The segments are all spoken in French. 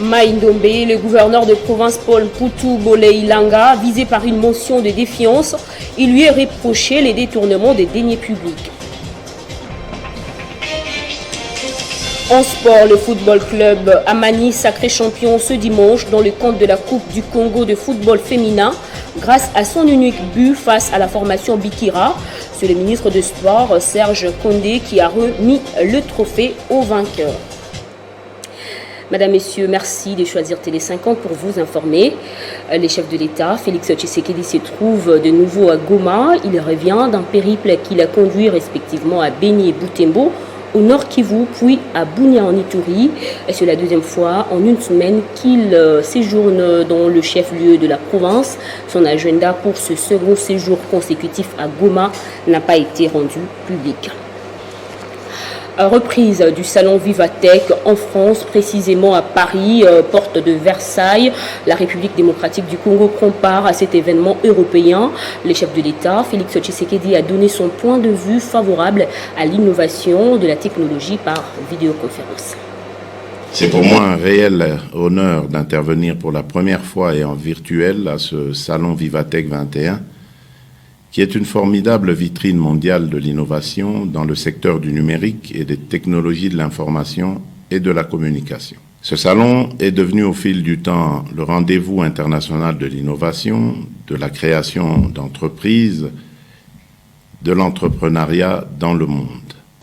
Maïndombe, le gouverneur de province Paul Poutou Bolé-Ilanga, visé par une motion de défiance, il lui est reproché les détournements des deniers publics. En sport, le football club Amani sacré champion ce dimanche dans le cadre de la Coupe du Congo de football féminin grâce à son unique but face à la formation Bikira. C'est le ministre du Sport Serge Condé qui a remis le trophée aux vainqueurs. Madame, Messieurs, merci de choisir Télé 50 pour vous informer. Le chef de l'État, Félix Tshisekedi, se trouve de nouveau à Goma. Il revient d'un périple qui l'a conduit respectivement à Beni et Butembo, au Nord Kivu, puis à Bunia en Ituri. C'est la deuxième fois en une semaine qu'il séjourne dans le chef-lieu de la province. Son agenda pour ce second séjour consécutif à Goma n'a pas été rendu public. Reprise du salon Vivatech en France, précisément à Paris, porte de Versailles. La République démocratique du Congo prend part à cet événement européen. Le chef de l'État, Félix Tshisekedi, a donné son point de vue favorable à l'innovation de la technologie par vidéoconférence. C'est pour moi un réel honneur d'intervenir pour la première fois et en virtuel à ce salon Vivatech 21, qui est une formidable vitrine mondiale de l'innovation dans le secteur du numérique et des technologies de l'information et de la communication. Ce salon est devenu au fil du temps le rendez-vous international de l'innovation, de la création d'entreprises, de l'entrepreneuriat dans le monde.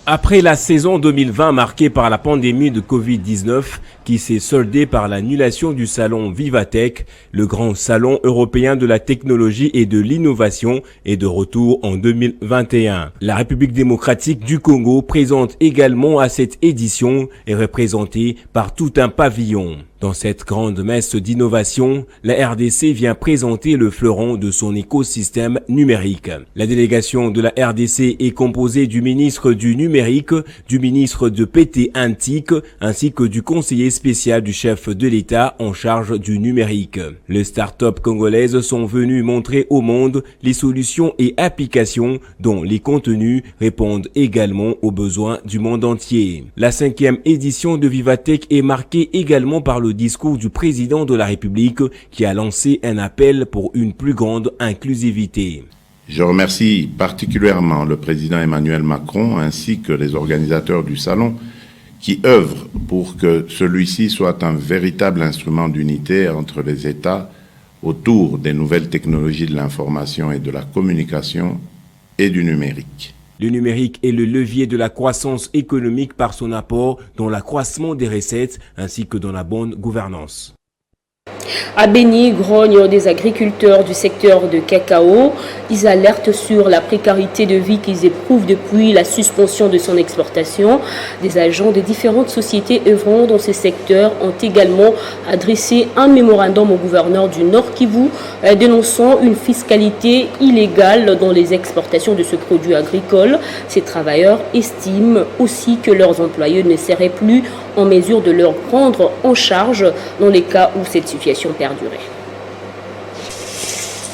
Après la saison 2020 marquée par la pandémie de Covid-19 qui s'est soldée par l'annulation du salon Vivatech, le grand salon européen de la technologie et de l'innovation est de retour en 2021. La République démocratique du Congo, présente également à cette édition, est représentée par tout un pavillon. Dans cette grande messe d'innovation, la RDC vient présenter le fleuron de son écosystème numérique. La délégation de la RDC est composée du ministre du numérique, du ministre de PT Antique, ainsi que du conseiller spécial du chef de l'État en charge du numérique. Les start-up congolaises sont venues montrer au monde les solutions et applications dont les contenus répondent également aux besoins du monde entier. La 5e édition de Vivatech est marquée également par le discours du président de la République qui a lancé un appel pour une plus grande inclusivité. Je remercie particulièrement le président Emmanuel Macron ainsi que les organisateurs du salon qui œuvrent pour que celui-ci soit un véritable instrument d'unité entre les États autour des nouvelles technologies de l'information et de la communication et du numérique. Le numérique est le levier de la croissance économique par son apport dans l'accroissement des recettes ainsi que dans la bonne gouvernance. À Beni, grogne des agriculteurs du secteur de cacao. Ils alertent sur la précarité de vie qu'ils éprouvent depuis la suspension de son exportation. Des agents de différentes sociétés œuvrant dans ce secteur ont également adressé un mémorandum au gouverneur du Nord Kivu dénonçant une fiscalité illégale dans les exportations de ce produit agricole. Ces travailleurs estiment aussi que leurs employeurs ne seraient plus en mesure de leur prendre en charge dans les cas où cette situation perdurait.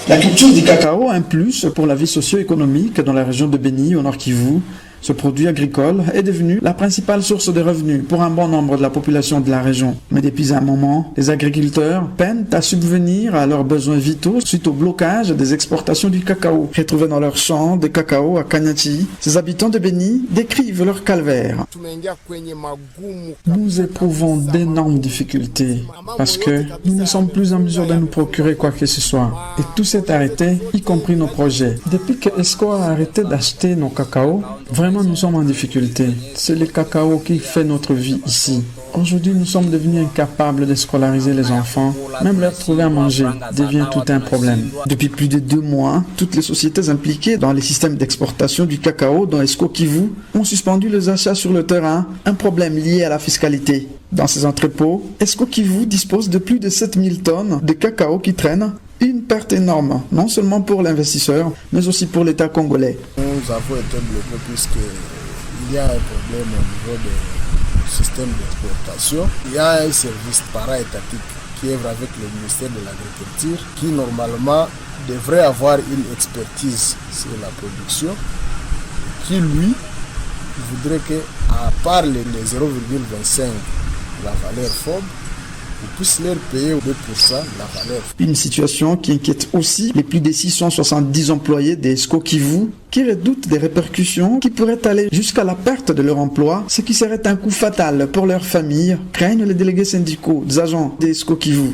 La culture du cacao a un plus pour la vie socio-économique dans la région de Beni, au Nord Kivu. Ce produit agricole est devenu la principale source de revenus pour un bon nombre de la population de la région. Mais depuis un moment, les agriculteurs peinent à subvenir à leurs besoins vitaux suite au blocage des exportations du cacao. Retrouvés dans leurs champs de cacao à Kanyati, ces habitants de Beni décrivent leur calvaire. Nous éprouvons d'énormes difficultés parce que nous ne sommes plus en mesure de nous procurer quoi que ce soit. Et tout s'est arrêté, y compris nos projets. Depuis que ESCO a arrêté d'acheter nos cacao, vraiment nous sommes en difficulté. C'est le cacao qui fait notre vie ici. Aujourd'hui, nous sommes devenus incapables de scolariser les enfants. Même leur trouver à manger devient tout un problème. Depuis plus de 2 mois, toutes les sociétés impliquées dans les systèmes d'exportation du cacao dans ESCO Kivu ont suspendu les achats sur le terrain, un problème lié à la fiscalité. Dans ces entrepôts, ESCO Kivu dispose de plus de 7000 tonnes de cacao qui traînent. Une perte énorme, non seulement pour l'investisseur, mais aussi pour l'État congolais. Nous avons été bloqués puisqu'il y a un problème au niveau du système d'exportation. Il y a un service para-étatique qui œuvre avec le ministère de l'Agriculture qui normalement devrait avoir une expertise sur la production qui lui voudrait que, à part les 0,25 la valeur FOB, on puisse leur payer 2% la valeur. Une situation qui inquiète aussi les plus de 670 employés des ESCO Kivu qui redoutent des répercussions qui pourraient aller jusqu'à la perte de leur emploi, ce qui serait un coup fatal pour leur famille, craignent les délégués syndicaux des agents des ESCO Kivu.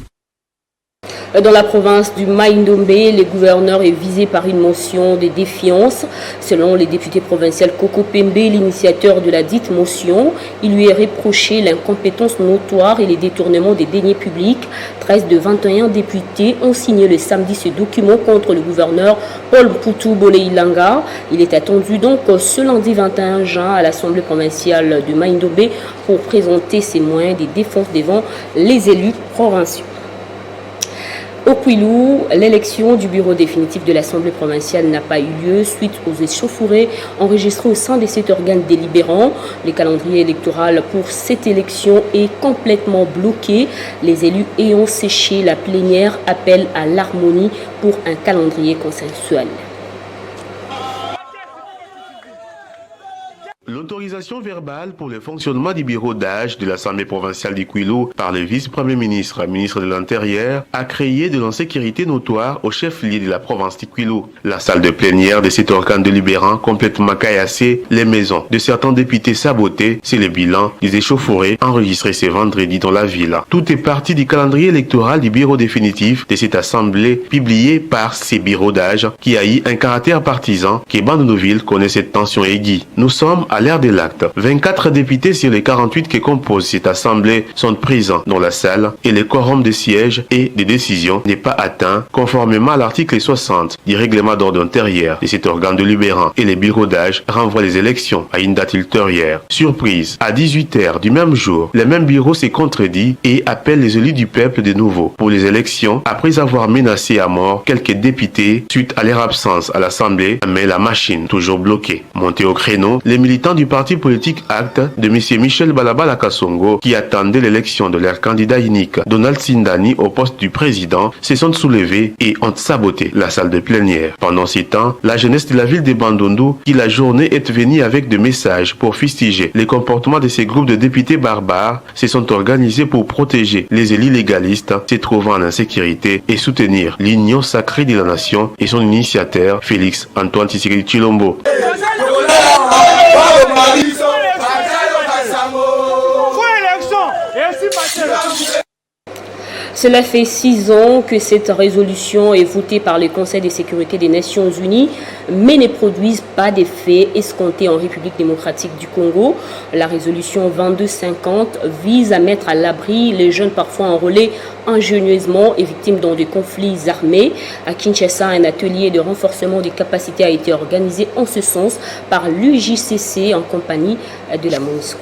Dans la province du Mai-Ndombe, le gouverneur est visé par une motion de défiance. Selon les députés provinciaux Koko Pembe, l'initiateur de la dite motion, il lui est reproché l'incompétence notoire et les détournements des deniers publics. 13 de 21 députés ont signé le samedi ce document contre le gouverneur Paul Poutou Boleilanga. Il est attendu donc ce lundi 21 juin à l'Assemblée provinciale du Mai-Ndombe pour présenter ses moyens de défense devant les élus provinciaux. Au Kwilu, l'élection du bureau définitif de l'Assemblée provinciale n'a pas eu lieu suite aux échauffourées enregistrées au sein de cet organe délibérant. Le calendrier électoral pour cette élection est complètement bloqué. Les élus ayant séché la plénière appellent à l'harmonie pour un calendrier consensuel. L'autorisation verbale pour le fonctionnement du bureau d'âge de l'Assemblée provinciale du Kwilu par le vice-premier ministre, ministre de l'Intérieur, a créé de l'insécurité notoire au chef-lieu de la province du Kwilu. La salle de plénière de cet organe délibérant complètement caillassée, les maisons de certains députés sabotées, c'est le bilan des échauffourées enregistrées ce vendredi dans la ville. Tout est parti du calendrier électoral du bureau définitif de cette assemblée publié par ces bureaux d'âge qui a eu un caractère partisan que Bandunuville connaît cette tension aiguë. Nous sommes à l'ère de l'acte. 24 députés sur les 48 qui composent cette assemblée sont présents dans la salle et le quorum des sièges et des décisions n'est pas atteint conformément à l'article 60 du règlement d'ordre intérieur de cet organe délibérant et les bureaux d'âge renvoient les élections à une date ultérieure. Surprise, à 18h du même jour, le même bureau s'est contredit et appelle les élus du peuple de nouveau pour les élections après avoir menacé à mort quelques députés suite à leur absence à l'assemblée, mais la machine toujours bloquée. Monté au créneau, les militants du parti politique Acte de M. Michel Balabala Kassongo qui attendaient l'élection de leur candidat unique Donald Sindani au poste du président se sont soulevés et ont saboté la salle de plénière. Pendant ces temps, la jeunesse de la ville de Bandundu qui la journée est venue avec des messages pour fustiger les comportements de ces groupes de députés barbares se sont organisés pour protéger les élus légalistes se trouvant en insécurité et soutenir l'union sacrée de la nation et son initiateur Félix Antoine Tshisekedi Tshilombo. Cela fait 6 ans que cette résolution est votée par le Conseil de sécurité des Nations Unies, mais ne produisent pas d'effet escomptés en République démocratique du Congo. La résolution 2250 vise à mettre à l'abri les jeunes parfois enrôlés ingénieusement et victimes dans des conflits armés. À Kinshasa, un atelier de renforcement des capacités a été organisé en ce sens par l'UJCC en compagnie de la MONUSCO.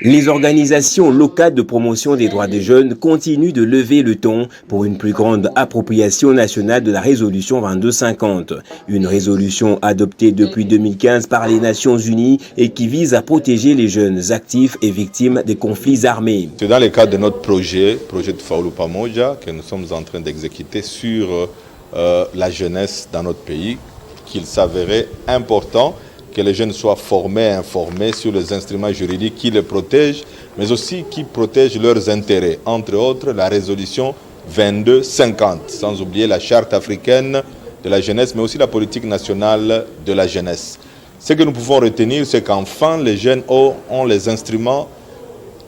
Les organisations locales de promotion des droits des jeunes continuent de lever le ton pour une plus grande appropriation nationale de la résolution 2250. Une résolution adoptée depuis 2015 par les Nations Unies et qui vise à protéger les jeunes actifs et victimes des conflits armés. C'est dans le cadre de notre projet de Faulu Pamoja, que nous sommes en train d'exécuter sur la jeunesse dans notre pays, qu'il s'avérait important que les jeunes soient formés et informés sur les instruments juridiques qui les protègent, mais aussi qui protègent leurs intérêts. Entre autres, la résolution 2250, sans oublier la charte africaine de la jeunesse, mais aussi la politique nationale de la jeunesse. Ce que nous pouvons retenir, c'est qu'enfin, les jeunes ont les instruments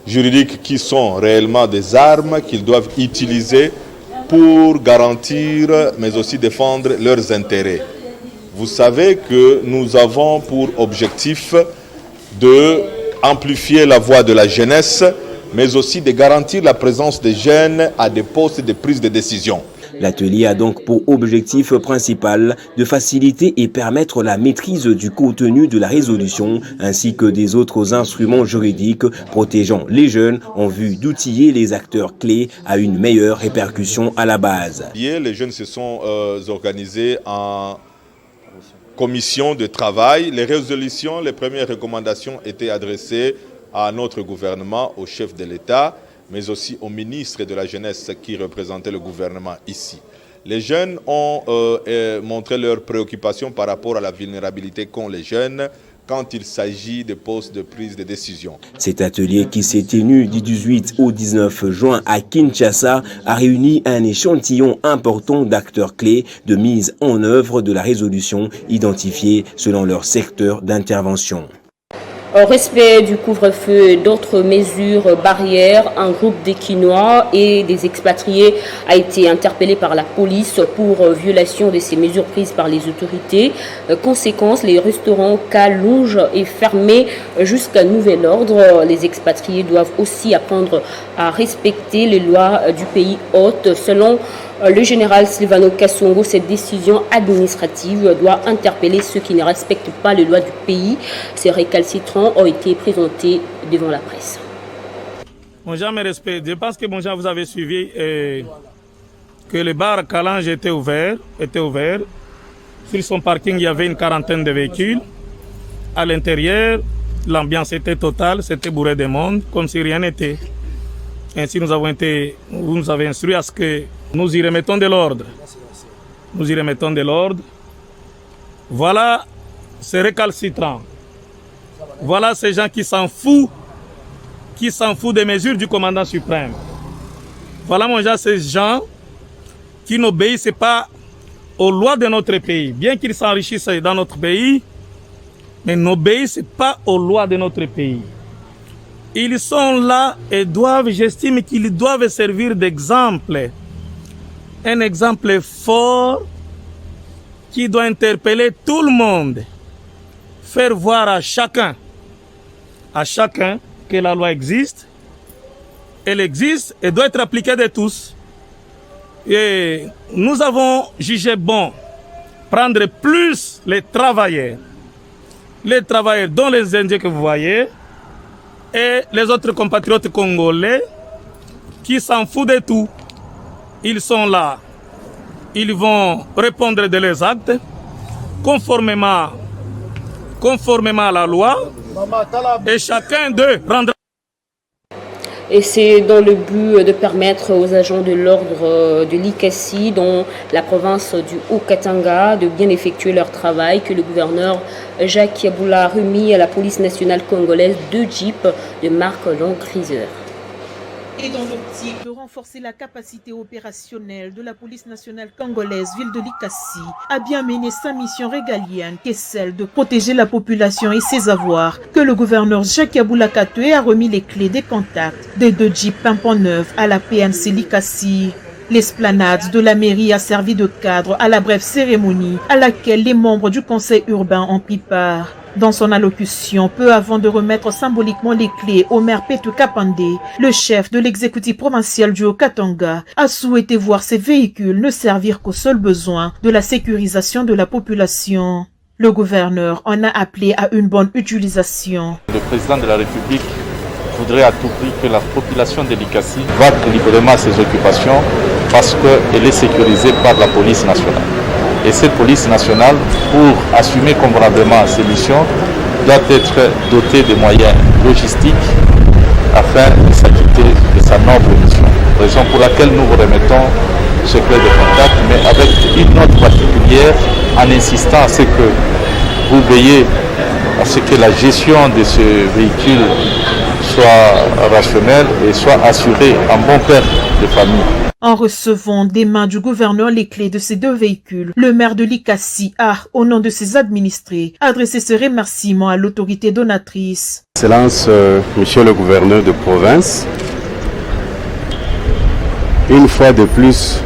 juridiques qui sont réellement des armes qu'ils doivent utiliser pour garantir, mais aussi défendre leurs intérêts. Vous savez que nous avons pour objectif d'amplifier la voix de la jeunesse, mais aussi de garantir la présence des jeunes à des postes de prise de décision. L'atelier a donc pour objectif principal de faciliter et permettre la maîtrise du contenu de la résolution ainsi que des autres instruments juridiques protégeant les jeunes en vue d'outiller les acteurs clés à une meilleure répercussion à la base. Les jeunes se sont organisés en commission de travail. Les résolutions, les premières recommandations étaient adressées à notre gouvernement, au chef de l'État, mais aussi au ministre de la Jeunesse qui représentait le gouvernement ici. Les jeunes ont montré leurs préoccupations par rapport à la vulnérabilité qu'ont les jeunes quand il s'agit de postes de prise de décision. Cet atelier qui s'est tenu du 18 au 19 juin à Kinshasa a réuni un échantillon important d'acteurs clés de mise en œuvre de la résolution identifiée selon leur secteur d'intervention. Au respect du couvre-feu et d'autres mesures barrières, un groupe d'Équinois et des expatriés a été interpellé par la police pour violation de ces mesures prises par les autorités. Conséquence, les restaurants Calonge est fermés jusqu'à nouvel ordre. Les expatriés doivent aussi apprendre à respecter les lois du pays hôte. Selon le général Silvano Kasongo, cette décision administrative doit interpeller ceux qui ne respectent pas les lois du pays. Ces récalcitrants ont été présentés devant la presse. Mon Jean me respecte. Je pense que mon Jean, vous avez suivi que le bar Calange était ouvert. Sur son parking, il y avait une quarantaine de véhicules. À l'intérieur, l'ambiance était totale, c'était bourré de monde, comme si rien n'était. Ainsi, vous nous avez instruit à ce que nous y remettons de l'ordre. Voilà ces récalcitrants. Voilà ces gens qui s'en foutent des mesures du commandant suprême. Voilà, mon Jean, ces gens qui n'obéissent pas aux lois de notre pays. Bien qu'ils s'enrichissent dans notre pays, mais n'obéissent pas aux lois de notre pays. Ils sont là et j'estime qu'ils doivent servir d'exemple. Un exemple fort qui doit interpeller tout le monde. Faire voir à chacun que la loi existe. Elle existe et doit être appliquée de tous. Et nous avons jugé bon prendre plus les travailleurs dont les Indiens que vous voyez, et les autres compatriotes congolais qui s'en foutent de tout. Ils sont là. Ils vont répondre de leurs actes conformément à la loi, et chacun d'eux rendra. Et c'est dans le but de permettre aux agents de l'ordre de l'ICASI, dans la province du Haut-Katanga, de bien effectuer leur travail, que le gouverneur Jacques Yabula a remis à la police nationale congolaise 2 jeeps de marque Land Cruiser. Et dans l'optique de renforcer la capacité opérationnelle de la police nationale congolaise, ville de l'Ikassi a bien mené sa mission régalienne, qui est celle de protéger la population et ses avoirs, que le gouverneur Jacques Yabula Katoué a remis les clés des contacts des 2 jeeps pimpant neufs à la PNC l'Ikassi. L'esplanade de la mairie a servi de cadre à la brève cérémonie à laquelle les membres du conseil urbain ont pris part. Dans son allocution, peu avant de remettre symboliquement les clés au maire Petu Kapandé, le chef de l'exécutif provincial du Haut-Katanga a souhaité voir ces véhicules ne servir qu'aux seuls besoins de la sécurisation de la population. Le gouverneur en a appelé à une bonne utilisation. Le président de la République voudrait à tout prix que la population de l'Ikassi va librement à ses occupations parce qu'elle est sécurisée par la police nationale. Et cette police nationale, pour assumer convenablement ses missions, doit être dotée de moyens logistiques afin de s'acquitter de sa noble mission. Raison pour laquelle nous vous remettons ce clé de contact, mais avec une note particulière en insistant à ce que vous veillez à ce que la gestion de ce véhicule soit rationnelle et soit assurée en bon père de famille. En recevant des mains du gouverneur les clés de ces 2 véhicules, le maire de l'Ikassi a, au nom de ses administrés, adressé ce remerciement à l'autorité donatrice. Excellence, monsieur le gouverneur de province, une fois de plus,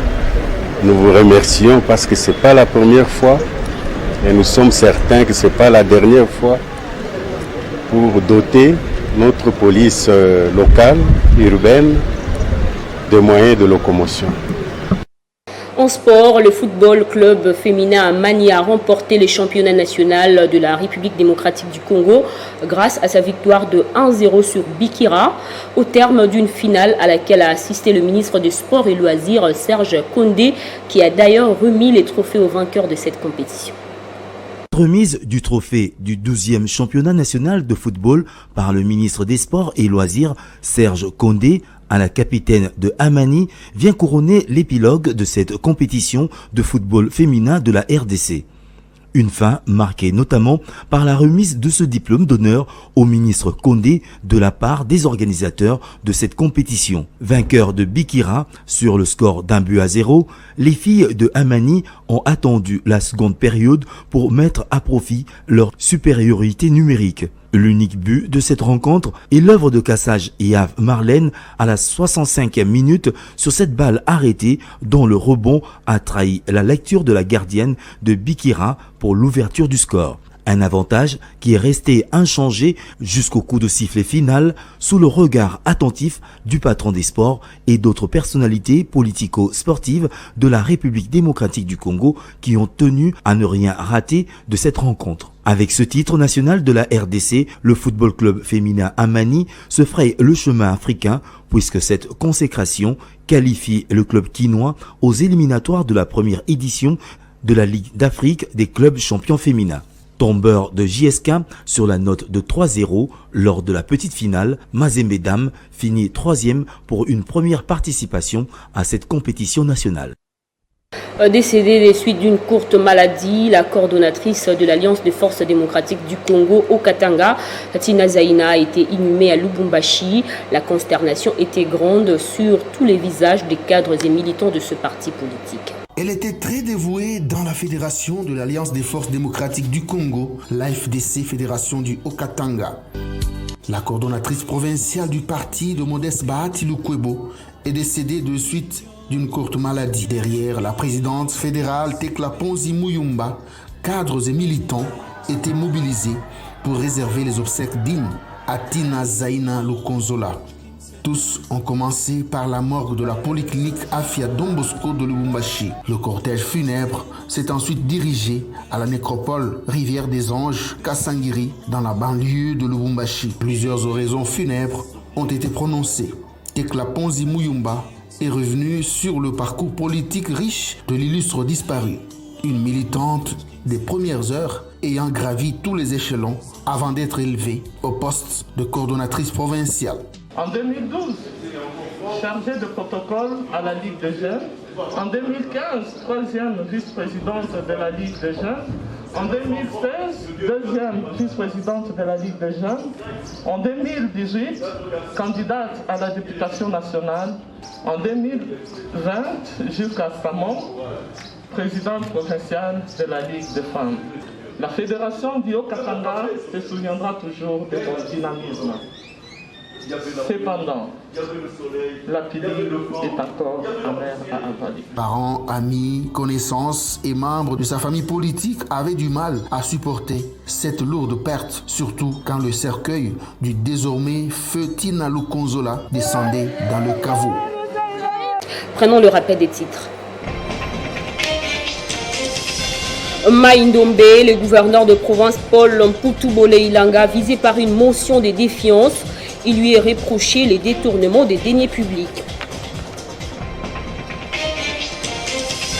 nous vous remercions parce que ce n'est pas la première fois et nous sommes certains que ce n'est pas la dernière fois pour doter notre police locale, urbaine, de moyens de locomotion. En sport, le football club féminin Amani a remporté le championnat national de la République démocratique du Congo grâce à sa victoire de 1-0 sur Bikira au terme d'une finale à laquelle a assisté le ministre des Sports et Loisirs Serge Kondé, qui a d'ailleurs remis les trophées aux vainqueurs de cette compétition. Remise du trophée du 12e championnat national de football par le ministre des Sports et Loisirs Serge Kondé à la capitaine de Amani vient couronner l'épilogue de cette compétition de football féminin de la RDC. Une fin marquée notamment par la remise de ce diplôme d'honneur au ministre Condé de la part des organisateurs de cette compétition. Vainqueurs de Bikira sur le score d'1-0, les filles de Amani ont attendu la seconde période pour mettre à profit leur supériorité numérique. L'unique but de cette rencontre est l'œuvre de cassage Yave Marlène à la 65e minute sur cette balle arrêtée dont le rebond a trahi la lecture de la gardienne de Bikira pour l'ouverture du score. Un avantage qui est resté inchangé jusqu'au coup de sifflet final sous le regard attentif du patron des sports et d'autres personnalités politico-sportives de la République démocratique du Congo qui ont tenu à ne rien rater de cette rencontre. Avec ce titre national de la RDC, le football club féminin Amani se fraye le chemin africain puisque cette consécration qualifie le club quinois aux éliminatoires de la première édition de la Ligue d'Afrique des clubs champions féminins. Tombeur de JSK sur la note de 3-0 lors de la petite finale, Mazembe Dam finit 3e pour une première participation à cette compétition nationale. Décédée des suites d'une courte maladie, la coordonnatrice de l'Alliance des forces démocratiques du Congo au Katanga, Tina Zaina, a été inhumée à Lubumbashi. La consternation était grande sur tous les visages des cadres et militants de ce parti politique. Elle était très dévouée dans la fédération de l'Alliance des forces démocratiques du Congo, l'AFDC, fédération du Haut-Katanga. La coordonnatrice provinciale du parti de Modeste Bahati Lukwebo est décédée de suite d'une courte maladie. Derrière la présidente fédérale Tekla Ponzi Muyumba, cadres et militants étaient mobilisés pour réserver les obsèques dignes à Tina Zaina Lukonzola. Tous ont commencé par la morgue de la polyclinique Afia Don Bosco de Lubumbashi. Le cortège funèbre s'est ensuite dirigé à la nécropole Rivière des Anges, Kasangiri, dans la banlieue de Lubumbashi. Plusieurs oraisons funèbres ont été prononcées. Tekla Ponzi Muyumba est revenue sur le parcours politique riche de l'illustre disparu. Une militante des premières heures ayant gravi tous les échelons avant d'être élevée au poste de coordonnatrice provinciale. En 2012, chargée de protocole à la Ligue des jeunes. En 2015, troisième vice-présidente de la Ligue des jeunes. En 2016, deuxième vice-présidente de la Ligue des jeunes. En 2018, candidate à la députation nationale. En 2020, jusqu'à récemment, présidente provinciale de la Ligue des femmes. La fédération du Haut-Katanga se souviendra toujours de son dynamisme. Cependant, la pilule est encore amère à avaler. Parents, amis, connaissances et membres de sa famille politique avaient du mal à supporter cette lourde perte, surtout quand le cercueil du désormais feu Tina Lukonzola descendait dans le caveau. Prenons le rappel des titres. Maïndombe, le gouverneur de province Paul Mputubole Ilanga, visé par une motion de défiance. Il lui est reproché les détournements des deniers publics.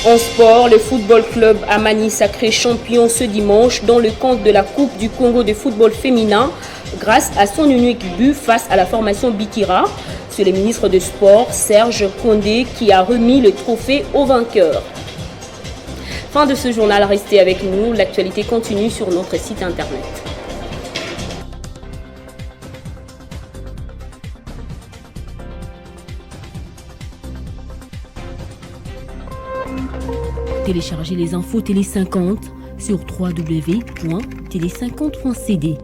En sport, le football club Amani sacré champion ce dimanche dans le cadre de la Coupe du Congo de football féminin grâce à son unique but face à la formation Bikira. C'est le ministre des Sports, Serge Condé, qui a remis le trophée aux vainqueurs. Fin de ce journal, restez avec nous. L'actualité continue sur notre site internet. Téléchargez les infos Télé 50 sur www.tele50.cd.